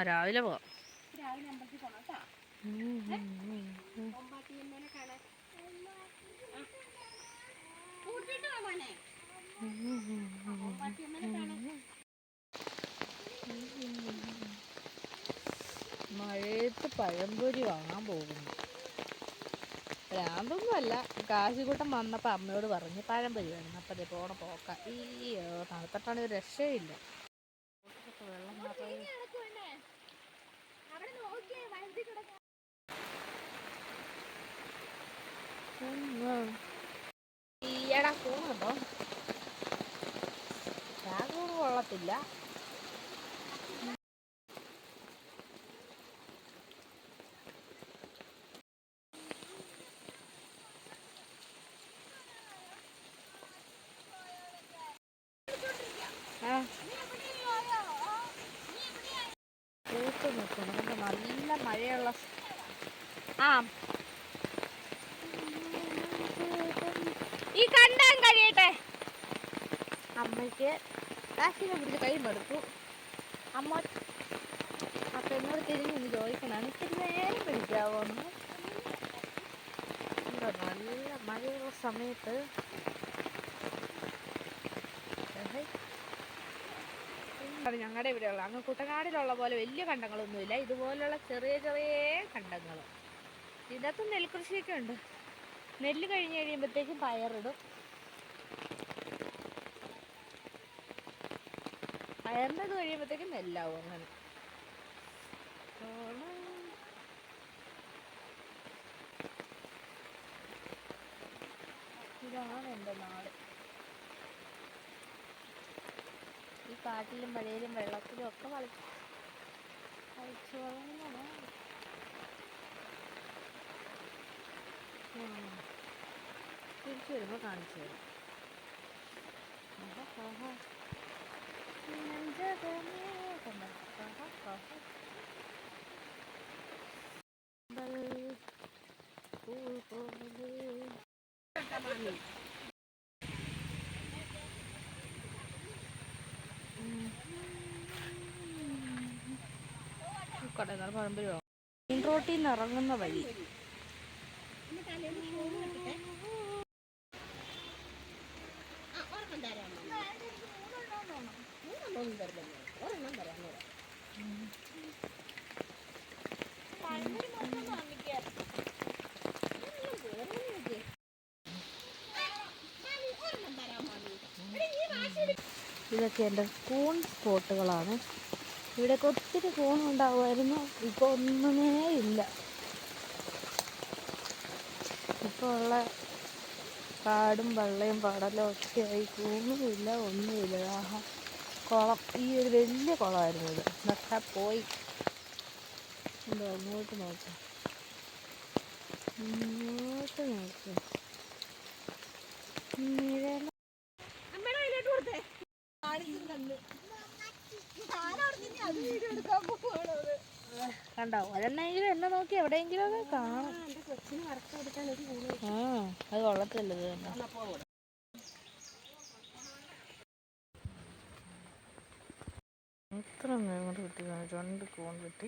രാവിലെ പോവാം. രാവിലെ അമ്പലത്തിൽ പോണം കേട്ടോ. ഒമ്പാത്തിയമ്മേനെ കാണാൻ കൂട്ടിട്ട് പോവാനെ. ഒമ്പാത്തിയമ്മേനെ കാണാൻ. മഴയത്ത് പഴംപൊരി വാങ്ങാൻ പോകുന്നു. ഭ്രാന്തൊന്നുമല്ല, കാശിക്കൂട്ടം വന്നപ്പോൾ അമ്മയോട് പറഞ്ഞ് പഴംപൊരി വേണം. അപ്പം അതേ പോണ പോക്ക. ഈ തണുത്തിട്ടാണ് ഒരു രക്ഷയില്ല. വെള്ളം ഈയടാ കൂണുണ്ടോ? ഞാൻ കൂണ് കൊള്ളത്തില്ല. പൂത്ത് നിൽക്കണം. നല്ല മഴയുള്ള ഈ കണ്ടാൻ കഴിയട്ടെ. അമ്മയ്ക്ക് കാശിനെ പിടിച്ച് കൈ മടുത്തു. അമ്മ അപ്പം എന്നോട് തിരിഞ്ഞൊന്ന് ചോദിക്കണം, ഇത്തിരി നേരം പിടിക്കാവോന്ന്. നല്ല മഴയുള്ള സമയത്ത് ഞങ്ങളുടെ ഇവിടെയുള്ള അങ്ങ് കുട്ടനാടിലുള്ള പോലെ വലിയ കണ്ടങ്ങളൊന്നുമില്ല. ഇതുപോലുള്ള ചെറിയ ചെറിയ കണ്ടങ്ങൾ. ഇതിനകത്ത് നെൽകൃഷിയൊക്കെ ഉണ്ട്. നെല്ല് കഴിഞ്ഞ് കഴിയുമ്പോഴത്തേക്കും പയറിടും. പയറിൻ്റെ ഇത് കഴിയുമ്പോഴത്തേക്കും നെല്ലാവും. അങ്ങനെ ഇതാണ് എൻ്റെ നാട്. ഈ കാട്ടിലും മഴയിലും വെള്ളത്തിലും ഒക്കെ കളിച്ചു വളർന്നതാണ്. തിരിച്ചു വരുമ്പോൾ കാണിച്ചു തരും. കടന്നാൾ പഴംപൊരി മെയിൻ റോട്ടിൽ നിന്ന് ഇറങ്ങുന്ന വഴി. ഇതൊക്കെ എൻ്റെ കൂൺ സ്പോട്ടുകളാണ്. ഇവിടെയൊക്കെ ഒത്തിരി കൂണുണ്ടാവുമായിരുന്നു. ഇപ്പോൾ ഒന്നുമേ ഇല്ല. ഇപ്പോൾ ഉള്ള കാടും വെള്ളയും പടലും ഒക്കെയായി. കൂണുമില്ല, ഒന്നുമില്ല. കുളം, ഈ ഒരു വലിയ കുളമായിരുന്നു ഇത്. ഇതൊക്കെ പോയി. എന്തോ അങ്ങോട്ട് നോക്കാം, ഇങ്ങോട്ട് നോക്കാം. കണ്ടോ? ഒരെണ്ണെങ്കിലും എന്നെ നോക്കി എവിടെയെങ്കിലും ഒക്കെ കാണും. അത് കൊള്ളത്തില്ലത്. എത്ര നേരം കിട്ടി? 2 കൂൺ കിട്ടി.